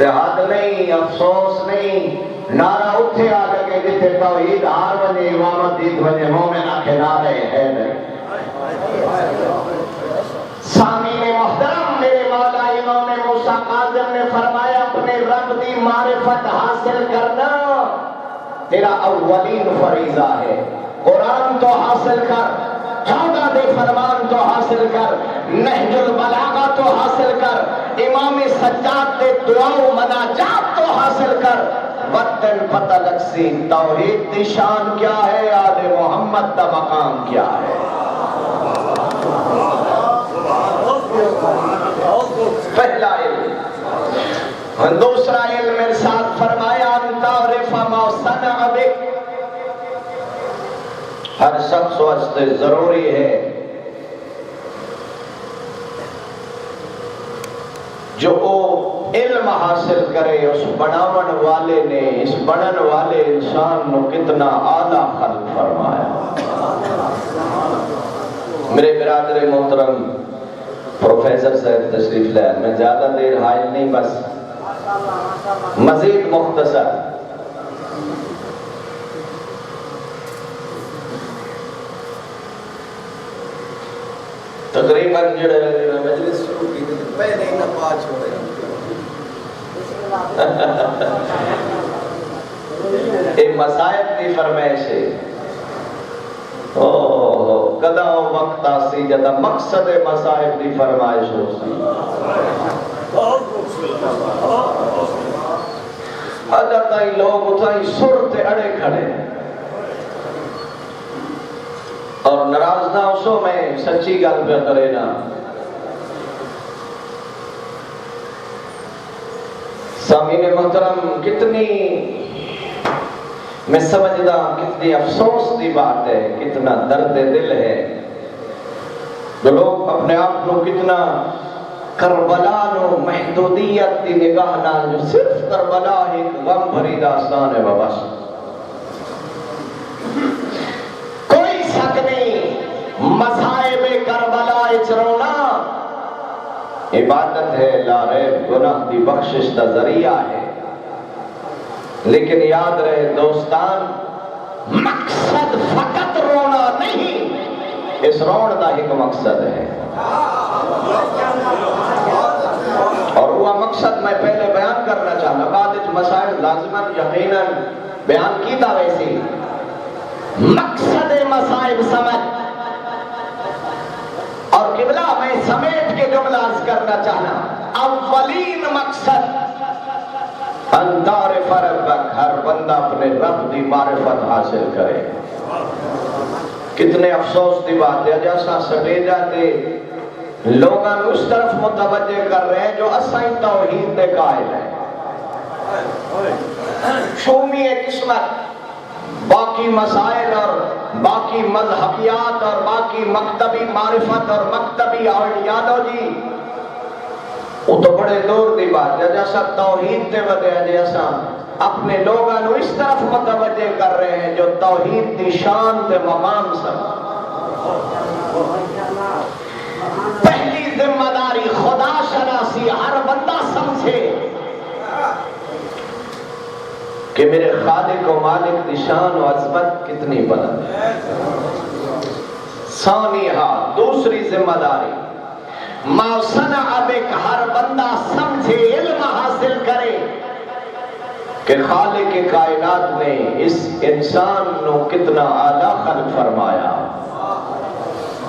حد نہیں، افسوس نہیں، نعرہ اٹھے آ لگے جتنے توحید ہار وجے امامت دیت وجے مومن آکھے نعرے ہے نہیں۔ سامعین محترم، میرے مولا امام موسیٰ کاظم نے فرمایا اپنے رب دی معرفت حاصل کرنا تیرا اولین فریضہ ہے۔ قرآن تو حاصل کر، 14 دے فرمان تو حاصل کر، نہج البلاغہ تو حاصل کر، امام سجاد دے دعا و مناجات تو حاصل کر، وقتاً پتہ لگ سی توحید دی شان کیا ہے، آل محمد دا مقام کیا ہے۔ پہلا علم۔ دوسرا علم ارشاد فرمایا ان تعرف ما صنع بک، ہر شخص واسطے ضروری ہے جو علم حاصل کرے اس بناون والے نے، اس بنن والے انسان نو کتنا اعلیٰ خلق فرمایا۔ میرے برادر محترم پروفیسر صاحب تشریف لائے، میں زیادہ دیر حائل نہیں، بس مزید مختصر۔ تقریباً جڑے مجلس شروع کی تھی پہلے ہی نہ پاچ ہو رہے ایک مسائب کی فرمائش ہے، کدا وقت آسی جدا مقصد مسائب کی فرمائش ہو سی، اجا تائی لوگ اتائی سر تے اڑے کھڑے اور ناراض نہ اسو میں سچی گل پہ کرے نا۔ سامعین محترم، کتنی میں سمجھدا کتنی افسوس دی بات ہے، کتنا درد دل ہے جو لوگ اپنے آپ کو کتنا کربلا نو محدودیت دی نگاہ نال جو صرف کربلا ایک غم بھری داستان ہے بس، کوئی شک نہیں مصائب کربلا اچ رونا عبادت ہے، لا ریب گناہ دی بخشش دا ذریعہ ہے، لیکن یاد رہے دوستان مقصد فقط رونا نہیں، اس رون دا ایک مقصد ہے، اور وہ مقصد میں پہلے بیان کرنا چاہنا، بعد اس مسائل لازماً یقیناً بیان کی تھا ویسی۔ مقصد مسائب سمجھ اور قبلہ میں سمیٹ کے جملہ عرض کرنا چاہنا، اولین مقصد ان تعرف ربک، ہر بندہ اپنے رب دی معرفت حاصل کرے۔ کتنے افسوس دی بات ہے جیسا سٹے جاتے لوگاں اس طرف متوجہ کر رہے ہیں جو اسائیں توحید دے قائل ہیں، شومی قسمت باقی مسائل اور باقی مذہبیات اور باقی مکتبی معرفت اور مکتبی آئیڈیالوجی وہ تو بڑے دور دی بات ہے، جیسا توحید تے ودے جیسا اپنے لوگاں اس طرف متوجہ کر رہے ہیں جو توحید دی شان تے مقام سب۔ پہلی ذمہ داری خدا شناسی، ہر بندہ سمجھے کہ میرے خالق و مالک دی شان و عظمت کتنی بلند ہے۔ ثانیہ، دوسری ذمہ داری ما صنع بک، ہر بندہ سمجھے، علم حاصل کرے کہ خالق کائنات نے اس انسان نو کتنا اعلیٰ خلق فرمایا،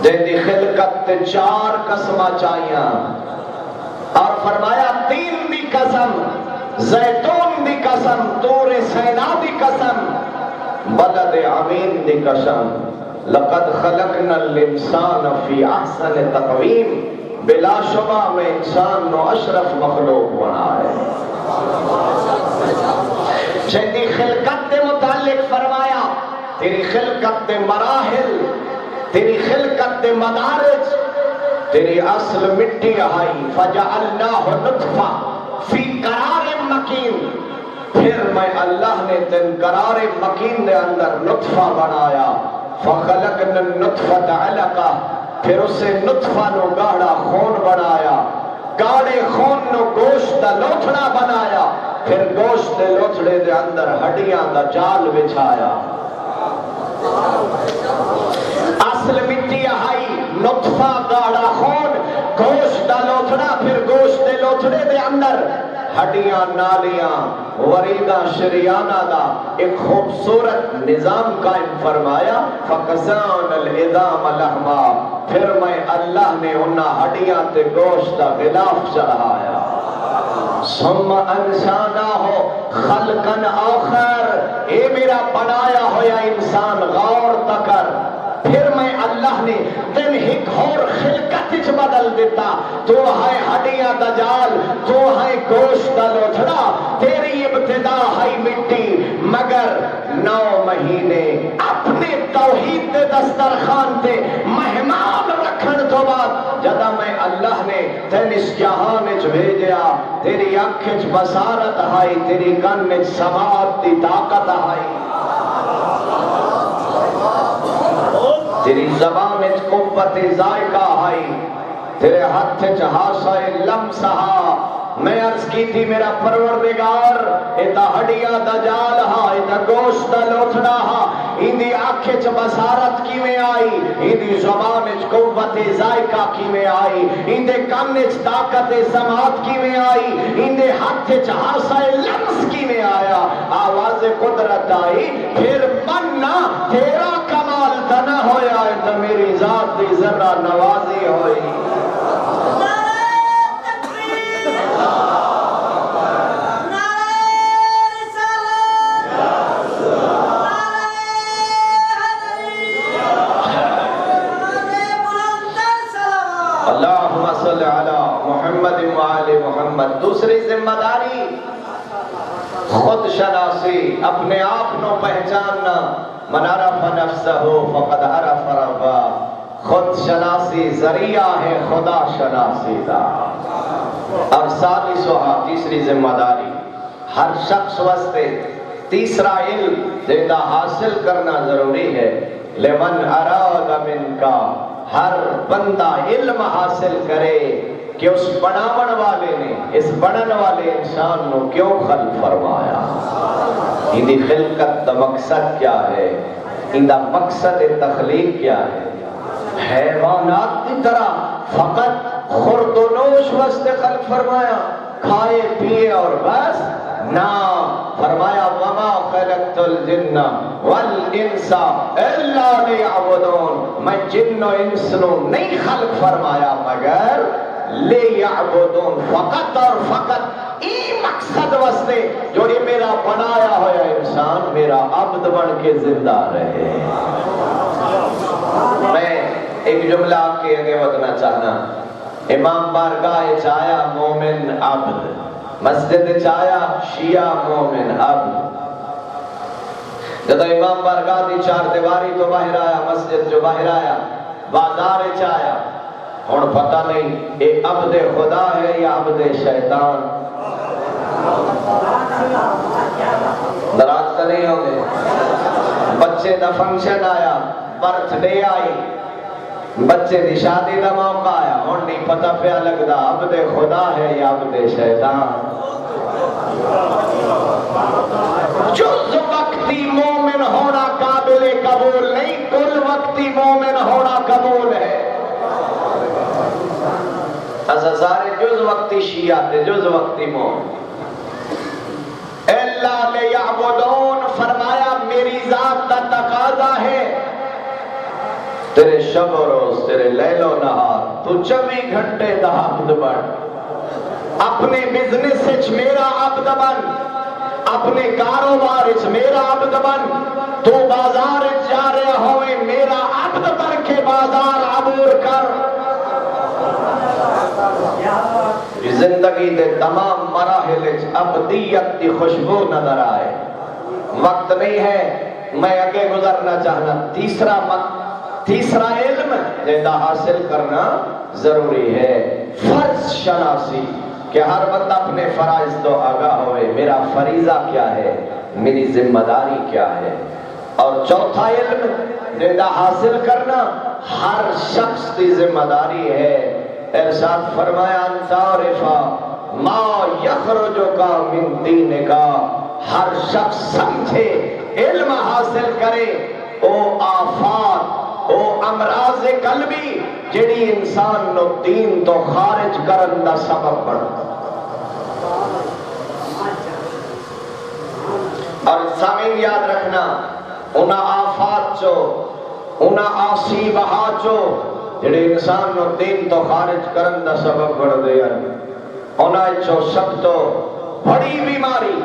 جن دی خلقت تے 4 قسمہ چاہیاں، اور فرمایا 3 دی قسم، زیتون دی قسم، طور سینا دی قسم، بلد امین دی قسم، لقد خلقنا الانسان فی احسن تقویم، بلا شبہ میں انسان نو اشرف مخلوق بنا ہے۔ جنی خلقت دے متعلق فرمایا تیری خلقت دے مراحل، تیری خلقت دے مدارج، تیری اصل مٹی آئی، فجعلناہ نطفہ فی قرار مکین، پھر میں اللہ نے تن قرار مکین دے اندر نطفہ بنایا، فخلقنا النطفۃ علقہ، پھر اسے نطفہ نو گاڑا خون بنایا، گاڑے خون نو گوشت دا لوتھڑا بنایا، پھر گوشت دے لوتھڑے دے اندر ہڈیاں دا جال بچھایا، اصل مٹی آئی، نطفہ گاڑا خون، گوشت دا لوتھڑا، پھر گوشت دے لوتھڑے دے اندر ہڈیاں نالیاں وریدہ شریانہ دا ایک خوبصورت نظام قائم فرمایا، فَقَزَانَ الْعِظَامَ لَحْمًا، پھر میں اللہ نے انہاں ہڈیاں تے گوشت دا غلاف چڑھایا، ثم انشاناہ خلقاً آخر، اے میرا بنایا ہویا انسان غور تکر، پھر میں اللہ نے تن ایک اور خلقت بدل دیتا، تو ہے ہڈیاں دا جال، تو ہے گوشت دا لوتھڑا، تیری ابتدا ہے مٹی، مگر 9 مہینے اپنے توحید دے دسترخوان تے مہمان رکھن تو بعد جدا میں اللہ نے تین اس جہان وچ بھیجیا، تیری آنکھ وچ بصارت آئی، تیری کان وچ سماعت دی طاقت آئی، تیری زبان وچ قوت ذائقہ آئی، تیرے ہاتھ وچ حاسہ لمسہ، میں عرض کی تھی میرا پروردگار ایتا ہڈیاں دا جال ہا، ایتا گوشت دا لوتھڑا ہا، اندی آنکھ وچ بصارت کیویں آئی، اندی زبان وچ قوت ذائقہ کیویں آئی، اندے کان وچ طاقت سماعت کیویں آئی، اندے ہاتھ وچ حاسہ لمس کیویں آیا، آواز قدرت آئی، پھر مننا تیرا کمال تنہ ہویا ہے تو میری ذات دی ذرہ نوازی ہوئی، اللہم صلی علی محمد وآل محمد۔ دوسری ذمہ داری خود شناسی، اپنے آپ نو پہچاننا، من عرف نفسہ فقد عرف ربہ، خود شناسی ذریعہ ہے خدا شناسی دا۔ اب ثالثھا، تیسری ذمہ داری ہر شخص واسطے تیسرا علم دیتا حاصل کرنا ضروری ہے، لمن اراد من کا، ہر بندہ علم حاصل کرے کہ اس بناون والے نے اس بنن والے انسان نو کیوں خلق فرمایا، اندی خلقت دا مقصد کیا ہے، اندہ مقصد تخلیق کیا ہے۔ حیوانات کی طرح فقط خورد و نوش واسطے خلق فرمایا، کھائے پیے اور بس نا، فرمایا وما خلقت الجن والانس الا لیعبدون، میں جن و انس نو نہیں خلق فرمایا مگر لیعبدون، فقط اور فقط ای مقصد واسطے جو یہ میرا بنایا ہوا انسان میرا عبد بن کے زندہ رہے۔ میں ایک جملہ آپ کے آگے وقنا چاہنا، امام بارگاہ چایا مومن عبد، مسجد چایا شیعہ مومن عبد، جب امام بارگاہ دی 4 دیواری تو باہر آیا، مسجد جو باہر آیا، بازار چایا، ہون پتہ نہیں یہ عبد خدا ہے یا عبد شیطان، دراز تو نہیں ہوگے، بچے دا فنکشن آیا، برتھ ڈے آئی، بچے دی شادی دا موقع آیا، ہون نہیں پتہ پیا لگدا عبد خدا ہے یا عبد شیطان۔ جز وقتی مومن ہونا قابل قبول نہیں، کل وقتی مومن ہونا قبول ہے۔ ایسا سارے جز وقتی شیعہ تھے، جز وقتی مومن۔ اللہ لیعبدون، فرمایا میری ذات کا تقاضا ہے تیرے شب و روز، تیرے لیل و نہار، تو 24 گھنٹے دا عبد بن، اپنے بزنس وچ میرا عبد بن، اپنے کاروبار وچ میرا عبد بن، تو بازار وچ جا رہے ہوئے میرا عبد بن کے بازار عبور کر۔ زندگی دے تمام مراحل وچ عبدیت کی خوشبو نظر آئے۔ وقت نہیں ہے، میں آگے گزرنا چاہنا، تیسرا علم جیدہ حاصل کرنا ضروری ہے، فرض شناسی، کہ ہر بندہ اپنے فرائض تو آگاہ ہوئے، میرا فریضہ کیا ہے، میری ذمہ داری کیا ہے۔ اور چوتھا علم جیدہ حاصل کرنا ہر شخص کی ذمہ داری ہے۔ ارشاد فرمایا ان تعرف ما یخرج کا من دین کا، ہر شخص سمجھے، علم حاصل کرے او آفات، او امراض قلبی جڑی انسان نو دین تو خارج کرن دا سبب بن۔ اور سامعین یاد رکھنا، انہاں آفات چو، انہاں آسیبہات چو جڑے انسان نو دین تو خارج کرن دا سبب بن دے انہاں چو سب تو بڑی بیماری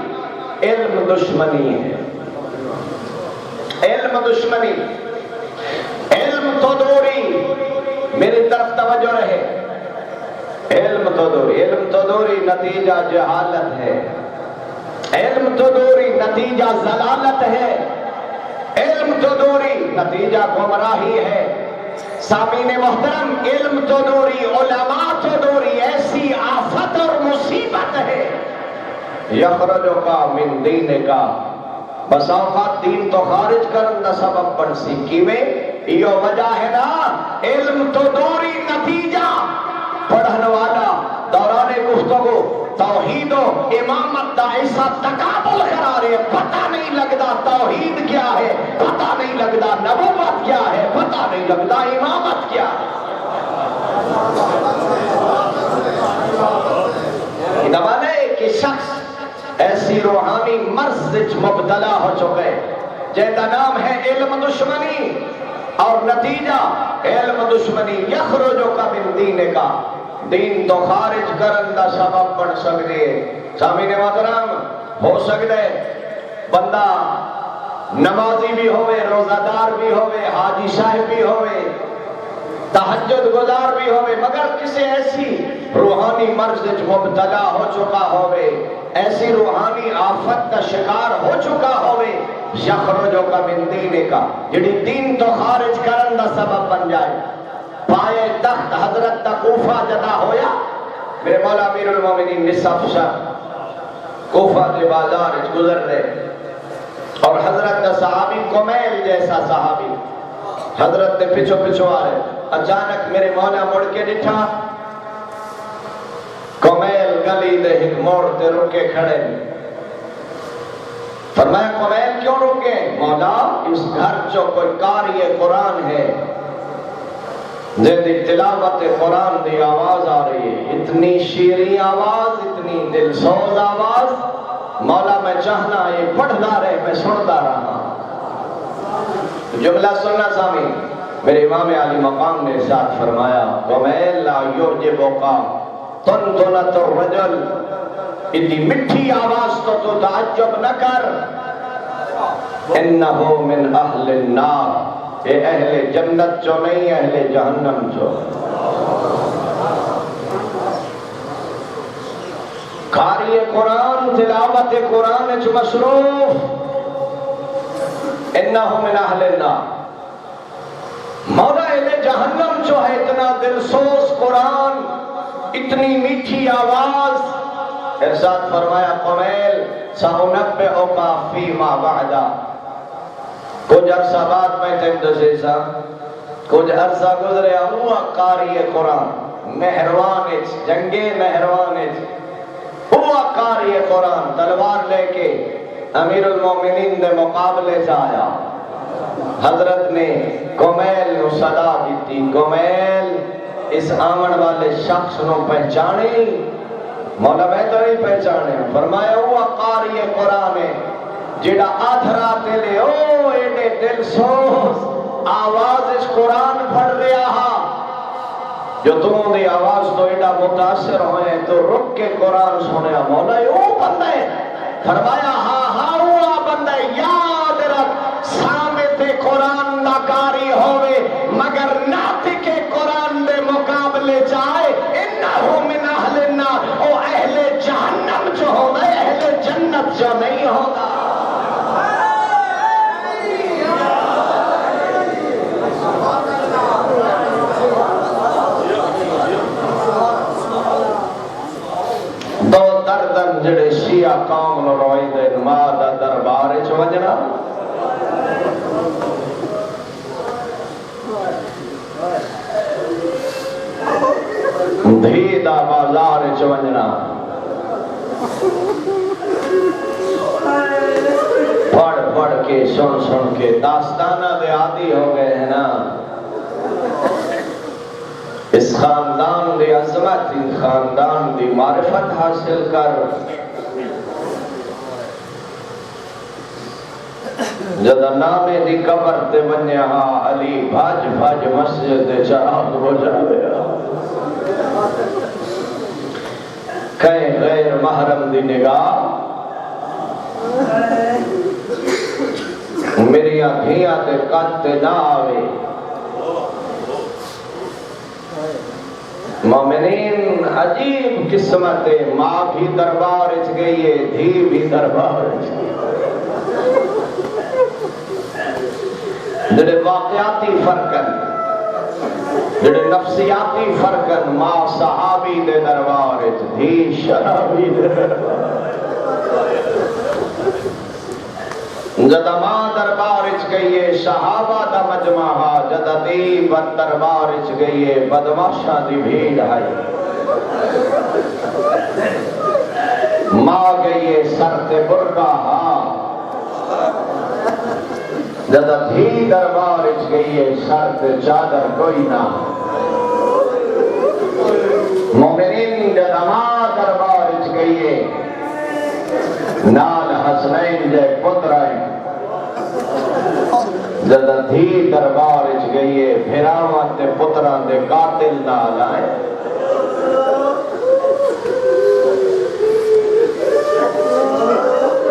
علم دشمنی ہے۔ علم دشمنی، علم تو دوری، میری طرف توجہ رہے، علم تو دوری، علم تو دوری نتیجہ جہالت ہے، علم تو دوری نتیجہ ضلالت ہے، علم تو دوری نتیجہ گمراہی ہے۔ سامعین محترم، علم تو دوری، علماء تو دوری ایسی آفت اور مصیبت ہے، یخرج کا من دین کا، بس اوقات دین تو خارج کرن دا سبب بن سی کیویں، یہ وجہ ہے نا، علم تو دوری نتیجہ پڑھن والا دوران گفتگو توحید و امامت دا ایسا تقابل کرارے، پتہ نہیں لگتا توحید کیا ہے، پتہ نہیں لگتا نبوت کیا ہے، پتہ نہیں لگتا امامت کیا ہے۔ دمانے کہ شخص ایسی روحانی مرض مبتلا ہو چکے جن کا نام ہے علم دشمنی، اور نتیجہ علم دشمنی یخرج کا من دین کا، دین تو خارج کرن دا سبب بن سکتے۔ سامعین محترم، ہو سکتے بندہ نمازی بھی ہوئے، روزہ دار بھی ہوئے، حاجی صاحب بھی ہوئے، تہجد گزار بھی ہوئے، مگر کسی ایسی روحانی مرض مبتلا ہو چکا ہوئے، ایسی روحانی آفت کا شکار ہو چکا ہوئے، یخرج کا من دین کا، جڑی دین تو خارج کرن دا سبب بن جائے۔ پائے تخت حضرت تا کوفہ جدا ہویا، میرے مولا امیر المومنین نصف شب کوفہ کے بازار گزر رہے، اور حضرت کا صحابی کمیل جیسا صحابی حضرت نے پچھو پچھو آ رہے، اچانک میرے مولا مڑ کے ڈٹھا، کمیل گلی دے ایک موڑ تے رکے کھڑے، فرمایا کمیل کیوں رکے؟ مولا اس گھر چو کوئی قاری قرآن ہے، جیدی تلاوت قرآن دی آواز آ رہی ہے، اتنی شیریں آواز، اتنی دلسوز آواز، مولا میں چاہنا یہ پڑھنا رہے، میں سنتا رہا۔ جملہ سننا سامی، میرے امام علی مقام نے ارشاد فرمایا، کمیل لا یعجبک طنطنۃ الرجل، اتنی مٹھی آواز تو تعجب نہ کر، انہ من اہل النار، اے اہل جنت جو نہیں، اہل جہنم جو۔ قاری قرآن، تلاوت قرآن جو مصروف، انہ من اہل النار، مولا اہل جہنم جو ہے، اتنا دلسوز قرآن، اتنی میٹھی آواز۔ ارشاد فرمایا قمیل سأنبئک فیما بعدا، کچھ عرصہ بعد میں تندسیسا، کچھ عرصہ گزرے ہوا قاری قرآن، مہروان جنگے مہروان ہوا قاری قرآن، تلوار لے کے امیر المومنین دے مقابلے سے آیا، حضرت نے کمیل نو صدا دیتی، کمیل اس آمن والے شخص نو پہچانے؟ مولا میں تو نہیں پہچانے، فرمایا ہوا قاری قرآن ہے جڑا آدھرا تیلے او ایڈے دل سوز آواز اس قرآن پڑھ رہا ہا، جو تمہوں دی آواز تو ایڈا متاثر ہوئے تو رک کے قرآن سنے۔ مولا او بندہ ہے، فرمایا ہاں ہاں ہوا بندہ، یاد رکھ سامت قرآن دا کاری ہوئے مگر ناطق قرآن دے مقابلے جائے، انہو من اہل النار، او اہل جہنم جو ہوگا، اہل جنت جو نہیں ہوگا۔ دو دردن جڑے شیعہ قوم نو روئی دے نمادہ دربار چونجنا، دھی دا بازار چونجنا، پڑھ پڑھ کے سن سن کے داستانہ دے عادی ہو گئے ہیں نا. اس خاندان دی عظمت، ان خاندان دی معرفت حاصل کر. جد نامے دی قبر تے ونیا علی بھاج بھاج مسجد دے چراغ ہو جاویا. کہیں غیر محرم دی نگاہ میری آنکھیاں تے قد تے نہ آوے. مومنین عجیب قسمت ہے، ماں بھی دربار اچ گئی ہے، دھی بھی دربار اچ گئی. جڑے واقعاتی فرقن، جڑے نفسیاتی فرقن، ماں صحابی دے دربار اچ، دھی شرابی دے دربار. جدا ماں دربار اچ گئی ہے صحابہ دا مجمع، جدا دی بد دربار اچ گئی ہے بدماشاں دی بھیڑ آئی. ماں گئی ہے سر تے برقع، جدا دھی دربار اچ گئی ہے سر تے چادر کوئی نہ. مومنین جدا ماں دربار اچ گئی ہے نال حسنین جے پترائیں. جدا دھی دربار اچ گئی ہے پھراواں تے پتراں دے قاتل نال آئے.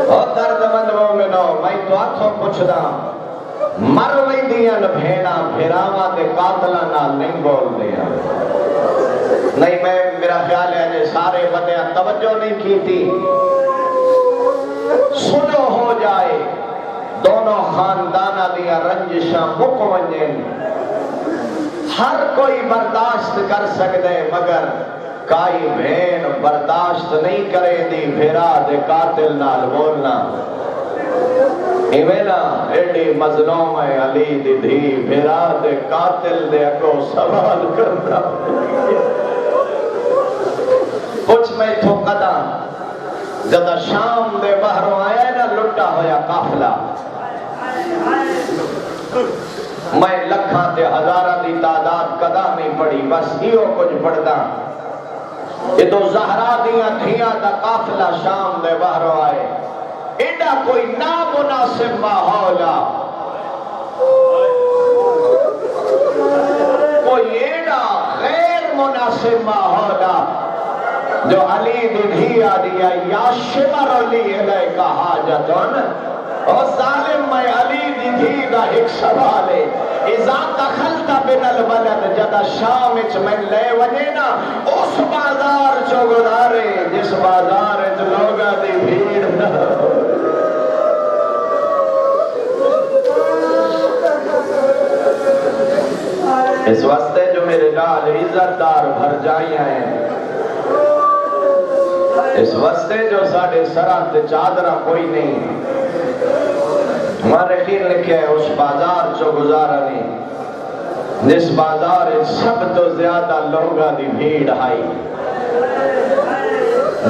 او درد مند مومنو، میں تو آتھوں پوچھدا مر ویندیاں بھیڑاں پھراواں تے قاتلاں نال نہیں بول دیا. نہیں، میں میرا خیال ہے کہ سارے بندیاں توجہ نہیں کی تھی. سنو ہو جائے دونوں خاندانہ دیا رنجشاں مک ونجن. ہر کوئی برداشت کر سکتے مگر کائی بھین برداشت نہیں کرے دی بھیرا دے قاتل نال بولنا. ایویں نا ایڈی مظلوم ہے علی دی دھی بھیرا دے قاتل دے اگوں سوال کرنا. کچھ میں تھو قدا جدا شام دے باہروں آیا نا لٹا ہویا قافلہ، میں لکھاں تے ہزاراں دی تعداد کدا نہیں پڑھی، بس ہیو کچھ پڑھدا. یہ تو زہرا دیاں دھیاں دا قافلہ شام دے باہروں آئے. ایڈا کوئی نامناسب ماحولا، کوئی ایڈا غیر مناسب ماحولا جو علی دی دھیا دیا یا شمر علی علیہ حاجتن. اور ظالم میں علی دی دھی دا ایک سوال ہے، اذا دخلت بن البلد جدا شام اچ میں لے وجے نا اس بازار چو گزارے جس بازار اچ لوگا دی بھیڑ نہ. اس واسطے جو میرے نال عزت دار بھر جائیاں ہیں، اس واسطے جو ساڑھے سرات چادرہ کوئی نہیں. مورخین لکھے ہے اس بازار چو گزارا نہیں جس بازار سب تو زیادہ لوگا دی بھیڑ آئی.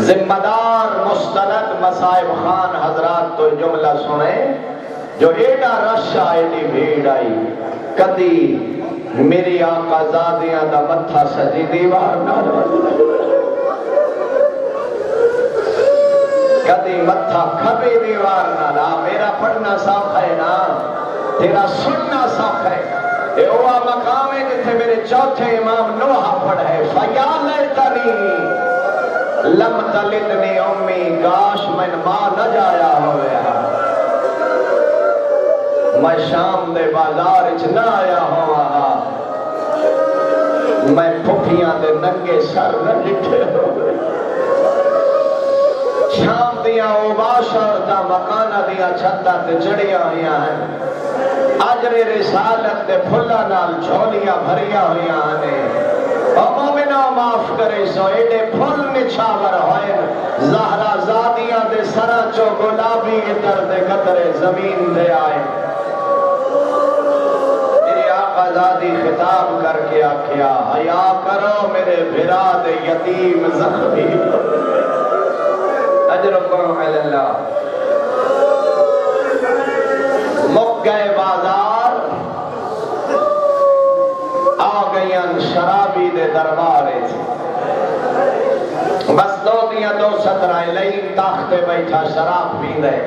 ذمہ دار مستند مصائب خان حضرات تو جملہ سنیں جو ایڈا رش آئے دی بھیڑ آئی. کدی میری آقا زادیاں دا متھا سجی دیوار نہ کدی متھا کھبی دیوار نہ. میرا پڑھنا صاف ہے نا، تیرا سننا صاف ہے. اے ہوا مقام ہے جتھے میرے چوتھے امام نوحہ پڑھے فیا لیتنی لم تلدنی امی، کاش میں ماں نہ جایا ہویا، میں شام دے بازار اچ نہ آیا ہوا، میں پھپھیاں دے ننگے سر نہ ڈٹھے ہوئے. شام دیاں اوباش عورتاں مکانہ دیاں چھتاں تے چڑھیاں ہویاں ہیں، اجر رسالت دے پھلاں نال جھولیاں بھریاں ہویاں ہیں. او مومنو معاف کرے سو ایڈے پھل نچھاور ہوئے زہرا زادیاں دے سراں چو گلابی عطر دے قطرے زمین دے آئے. میری آقا زادی خطاب کر کے آکھیا حیا کرو میرے بھرا دے یتیم زخمی. علی اللہ مک گئے بازار آ گئیں شرابی دے دربارے بس دو دیاں دو سترائیں لئی تخت بیٹھا شراب پی دے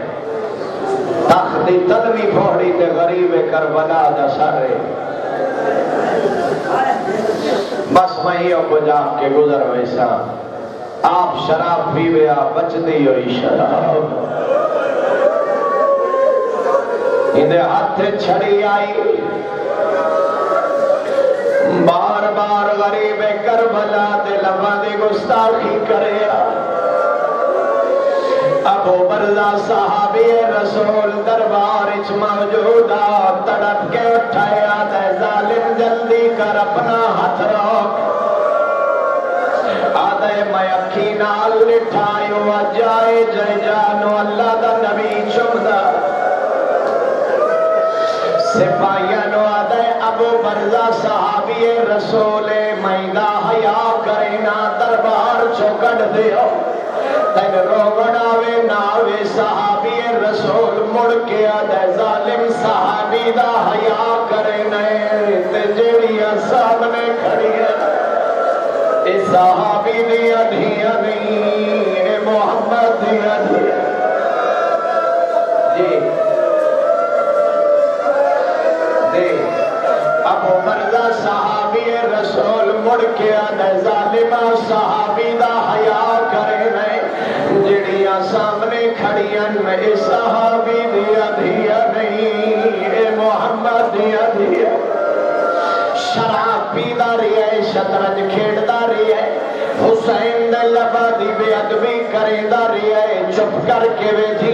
تخت دی تلوی پھوڑی تے غریب کربلا دا سارے بس میں کو جا کے گزر ویسا آپ شراب پیویا بچتی ہوئی شراب اندے ہاتھ چھڑی آئی بار بار غریب کربلا دے لبا دی گستاخی کرے ابو برزہ صحابی رسول دربار اچ موجودا تڑپ کے اٹھایا دے ظالم جلدی کر اپنا ہاتھ روک آدھے میں اکھی نال لٹھائیو جائے جائے جانو اللہ دا نبی چمدہ سپاہیانو آدھے ابو برزہ صحابی رسول مہندہ حیا کرینا دربار چوکڑ دیو تین روگناوے ناوے صحابی رسول مڑ کے آدھے ظالم صحابی دا حیا کرینے تے جیڑیاں سامنے کھڑی ہے اے صحابی دیا دھیا نہیں اے محمد دیا دھیا جی ابو برزہ صحابی رسول مڑ کے آدھے ظالمہ صحابی دا حیا کرینے جڑیاں سامنے کھڑیاں میں صحابی دیا دیا نہیں اے محمد دیا دیا شراب پیدا رہی ہے شطرنج کھیڑدا رہی ہے حسین دے لبا دی بے ادبی کریدا رہی ہے چپ کر کے ویٹھی